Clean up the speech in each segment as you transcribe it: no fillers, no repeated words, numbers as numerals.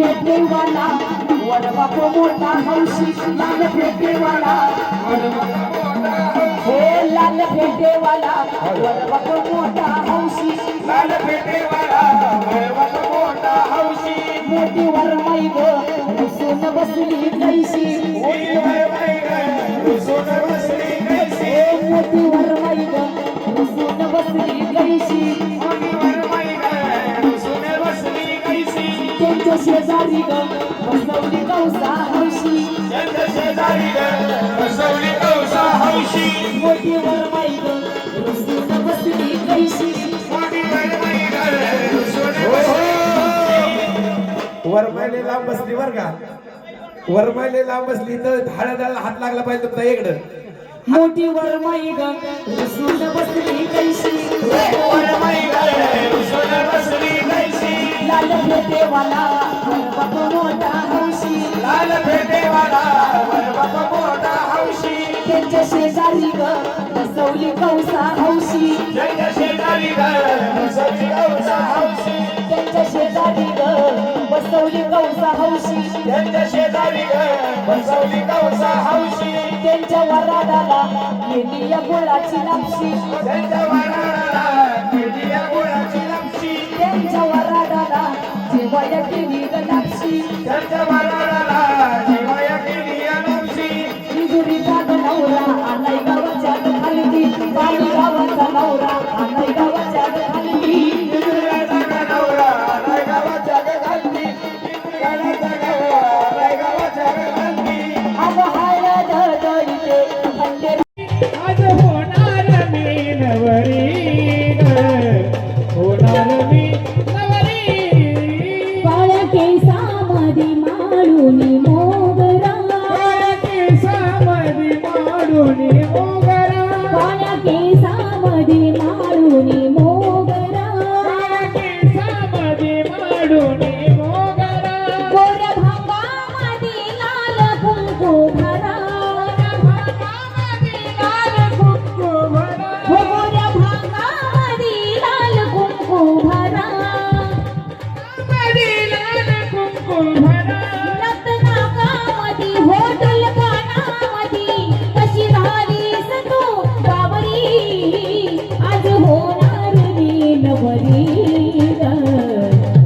फेटेवाला वर बाप मोठा हौशी लाल फेटेवाला हे लाल फेटेवाला वर बाप मोठा हौशी लाल फेटेवाला वर बाप मोठा हौशी मोठी वर माई ग रुसून बसली कैशी मोठी वर माई ग रुसून बसली कैशी मोठी वर माई ग रुसून बसली कैशी मोठी वर माई ग रुसून बसली कैशी त्यांच्या शेजारी ग बसवली कौसा हौशी त्यांच्या शेजारी ग बसवली कौसा हौशी मोठी वर माई ग रुसून बसली कैशी मोठी वर माई ग रुसून बसली वरमायले लांब बसली बर का वरमायले लांब बसली तर हाडाला हात लागला पाहिजे तुमचा इकडं मोठी वर माई ग रुसून बसली कैशी वर माई ग रुसून बसली कैशी लाल फेटेवाला वर बाप मोठा हौशी लाल फेटेवाला वर बाप मोठा हौशी त्यांच्या शेजारी ग बसवली कौसा हौशी त्यांच्या शेजारी ग बसवली कौसा हौशी त्यांच्या शेजारी ग बसवली कौसा हौशी त्यांच्या शेजारी ग बसवली कौसा हौशी त्यांच्या वराडाला गेली या गुळाची लापशी त्यांच्या वराडाला केली या गुळाची लापशी त्यांच्या वराडाला जेव्हा या केली ग लापशी त्यांच्या वराडाला जेवया केली या लापशी इंजुरीचा ग नवरा आलाय गावाच्या ग खालती बाई गावाचा नवरा आलाय गावाच्या ग खालती इंद्रियाचा नवरा राय गावाच्या ग घालती इंद्रियाचा नवरा राय गावाच्या ग घालती अग हाय दळदळीते खंडे आज होणार मी नवरी होणार मी नवरी काळ्या केसामध्ये माळुनी मोगरा केसामध्ये माडून मोगरा काळ्या केसामध्ये माळुनी मोगरा केसामध्ये माडून मोगरा गोऱ्या भांगामध्ये लाल कुंकू भरा लाल कुंकू भरा हो गोऱ्या भांगामध्ये लाल कुंकू भरा लाल कुंकू भरा रत्नाकामध्ये होटल कानामध्ये कशी राहिलीस तू बाबरी आज होणार मी नवरी ग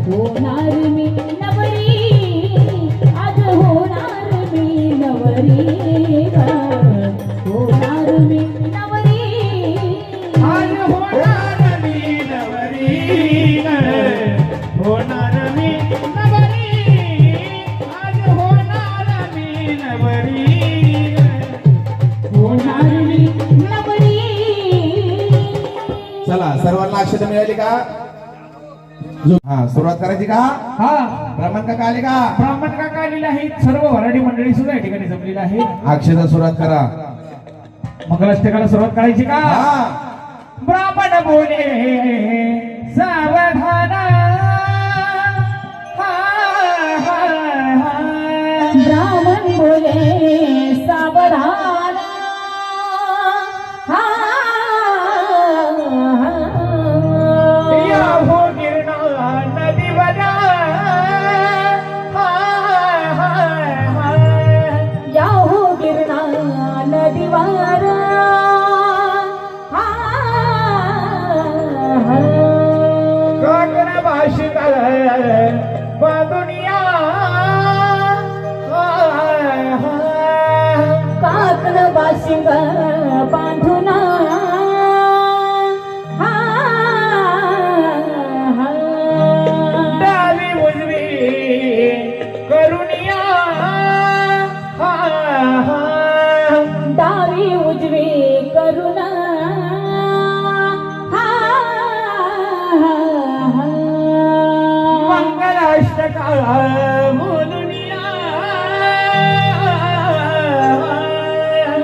होणार मी नवरी आज होणार मी नवरी ग होणार मी नवरी आज होणार मी नवरी होणार मी नवरी आज होणार मी नवरी होणार मी नवरी चला सर्वांना अक्षता मिळाली का हा सुरुवात करायची का हा ब्राह्मण काका आले का ब्राह्मण काका आलेले आहेत सर्व वराडी मंडळी सुद्धा या ठिकाणी जमलेली आहे अक्षता सुरुवात करा मंगलाष्टकाला सुरुवात करायची का हा ब्राह्मण बोले सावधान ब्राह्मण बोले सावधान या हो गिरणा नदीवरा याहू गिरणा नदीवार काकण भाषिका बादुनिया काकण बाशिंग बांधून डावी उजवी करुणिया डावी उजवी करुणा मंगलाष्टका बोलुनिया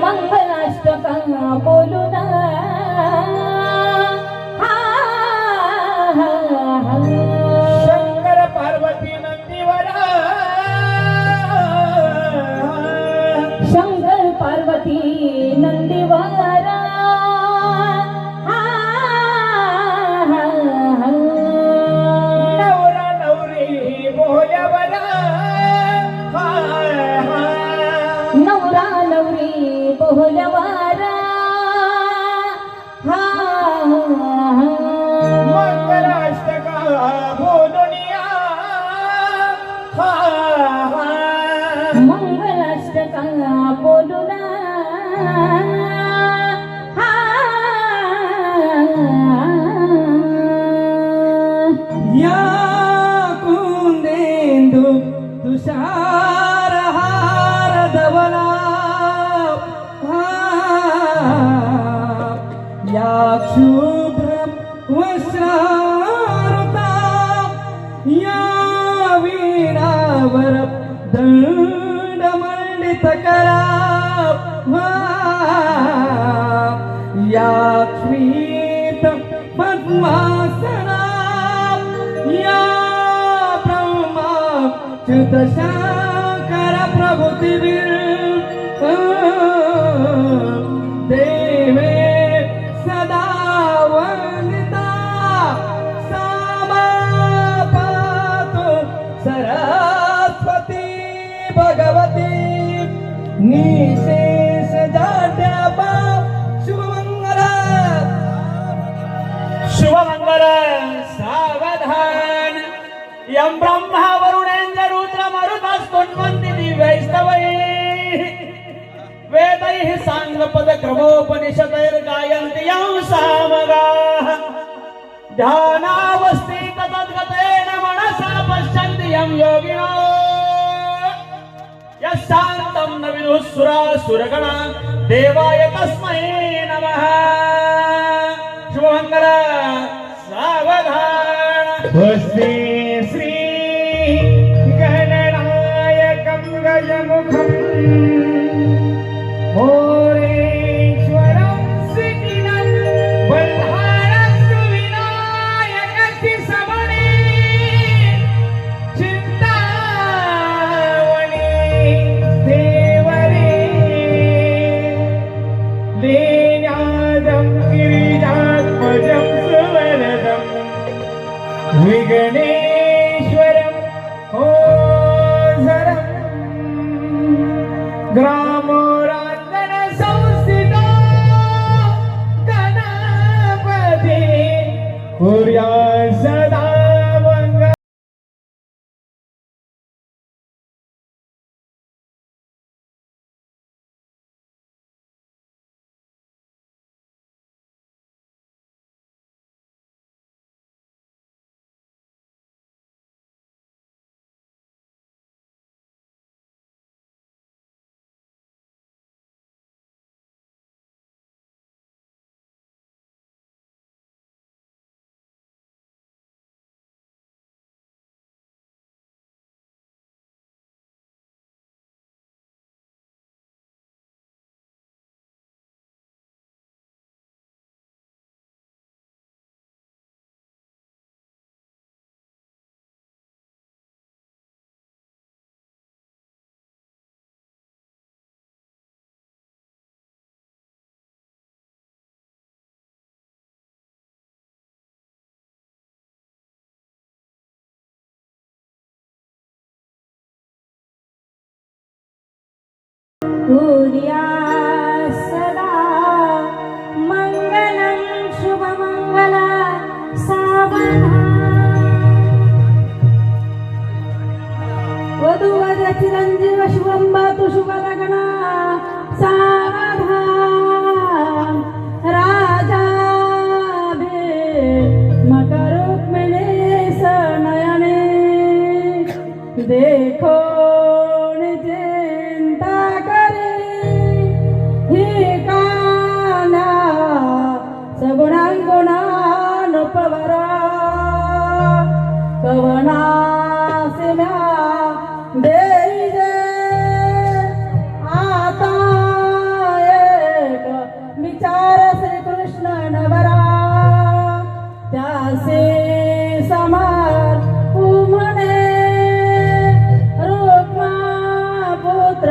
मंगलाष्टका बोलून शंकर पार्वती नंदीवरा शंकर पार्वती नंदीवारा नवरा नवरी बोल्यावरा शुभ्र वस्त्रावृता या वीणावर दंडमंडित करा या श्वेत पद्मासना या ब्रह्माच्युत शंकर प्रभुतीवीर देवे सदा वंदिता सामा पातु सरस्वती भगवती निशेष जाड्यापा शुभमंगल शुभमंगल सावधान यं ब्रह्मा वरुणेन्द्र रुद्र मरुतस्तुन्वन्ति दिव्यैस्तवैः वेदैः साङ्गपद क्रमोपनिषदैर्गायन्ति यं सामगाः ध्यानावस्थित तद्गतेन मनसा पश्यन्ति यं योगिनो यः शान्तं न विदुः सुरासुरगणा देवाय तस्मै नमः शुभमंगल सावधान स्वस्ति श्री गणनायकं गजमुखम् होरेश्वरं सिद्धिनं बल्हारस्तु विनायकस्य समणे चिन्तामणि देवरे लेण्यादं गिरिजात्मजं सुवरदं विघ्नेश्वरं ओझरं ग्रामोराङ्गण संस्थितो गणपति कुर्यात् सदा मङ्गलम् कुर्या सदा मंगलं शुभमंगल सावधान वधूवर चिरंजीव शुभं भवतु शुभलग्ना सावधान राजा मकरुक्मिणी सनयने देखो सगुणांगुणानुपवरा कवनासिम्या देई जे आता एक विचार श्री कृष्ण नवरा त्यासे समार उमने रुक्मा पुत्र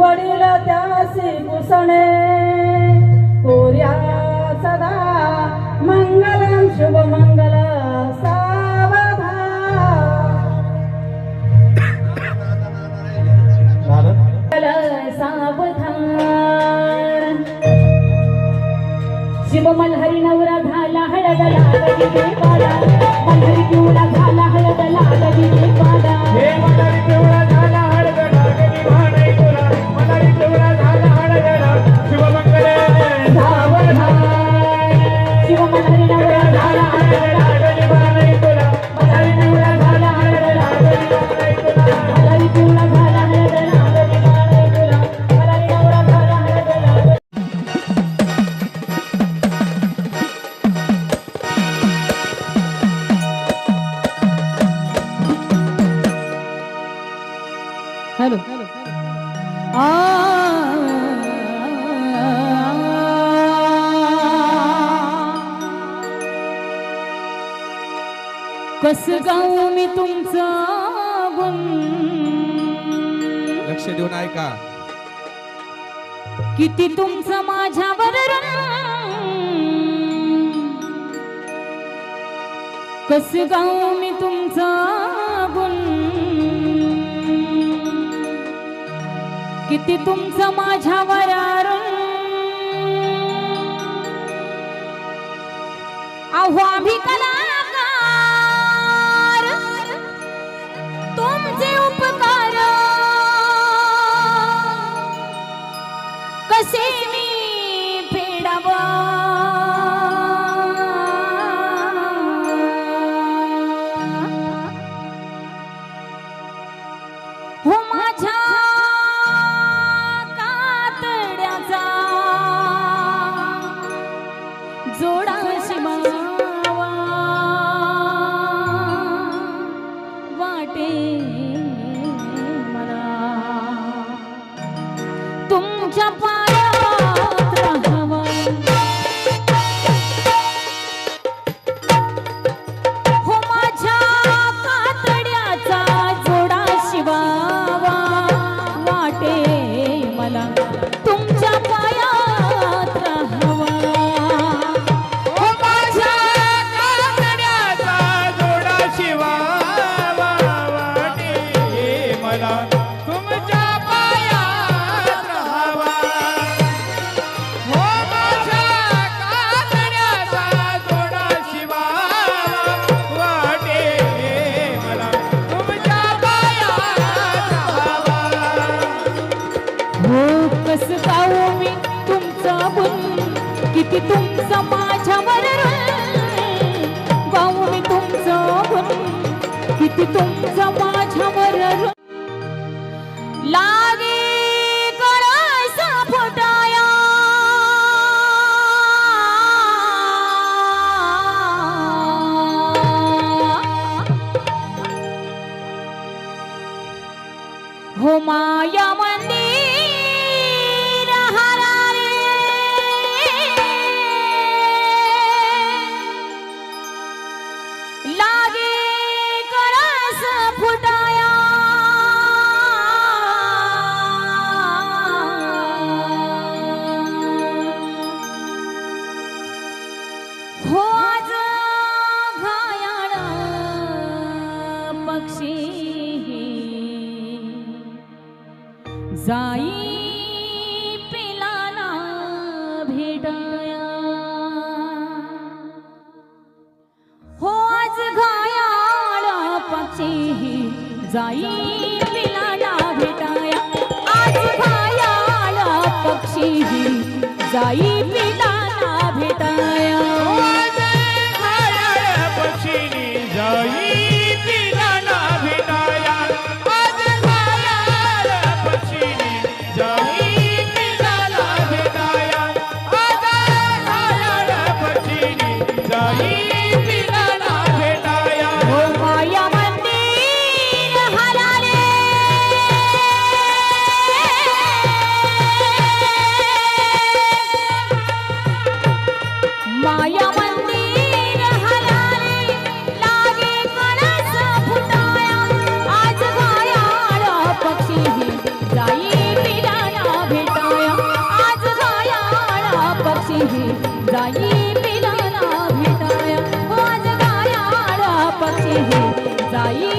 वडील त्यासी पुसणे कोर्या सदा मंगलम शुभ मंगल सावधान शिव मल्हारी नवरा झाला हळद लागली देवाला मल्हारी पिवळा झाला हळद लागली देवाला हे मल्हारी पिवळा झाला हळद लागली भाणई तुला मल्हारी पिवळा झाला हळद शुभमंगल सावधान शिव मल्हारी नवरा झाला हळद लागली भाणई तुला मल्हारी पिवळा झाला हळद लागली भाणई तुला मल्हारी पिवळा झाला हळद लागली भाणई तुला मल्हारी नवरा झाला हळद लागली कस गाऊ मी तुमचं गुण, लक्ष देऊन ऐका. किती तुमचं माझ्यावर रंग, कस गाऊ मी तुमचं गुण, किती तुमचं माझ्यावर रंग. अहो आम्ही कलाकार, तुमचे उपकार कसे मी फेडावा. हो माझ्या कातड्याचा जोडा शिवावा, वाटे मला तुमच्या पायात राहावा. हो माझ्या कातड्याचा जोडा शिवावा, वाटे मला तुमच्या पायात राहावा. हो माझ्या कातड्याचा जोडा शिवावा, वाटे मला तुमच्या पायात राहावा. हो माझ्या कातड्याचा जोडा शिवावा, वाटे मला तुमच्या पायात राहावा. हो कस गाऊ मी तुमचं गुण, किती तुमचं माझ्यावर रंग. गाऊ मी तुमचं गुण, किती तुमचं माझ्यावर रंग. लागे कळसा फुटाया, हो माया मंदिर हरारे, लागे कळस फुटाया. हो आज घायाळ पक्षी जाई पिलाना भेटाया. हो आज घायाळ पक्षी जाई पिलाना भेटाया. आज घायाळ पक्षी जाई पिलाना भेटाया. घायाळ पक्षीनी जाई पिलाना भेटाया. आज घायाळ पक्षीनी जाई पिलाना भेटाया. आज घायाळ पक्षीनी जाई पिलाना भेटाया. हो माया मंदिर हरारे, माया मंदिर हरारे, लागे कळस फुटाया. आज घायाळ पक्षी जाई पिलाना भेटाया. आज घायाळ पक्षी जाई पिलाना भेटाया. हो आज घायाळ पक्षी जाई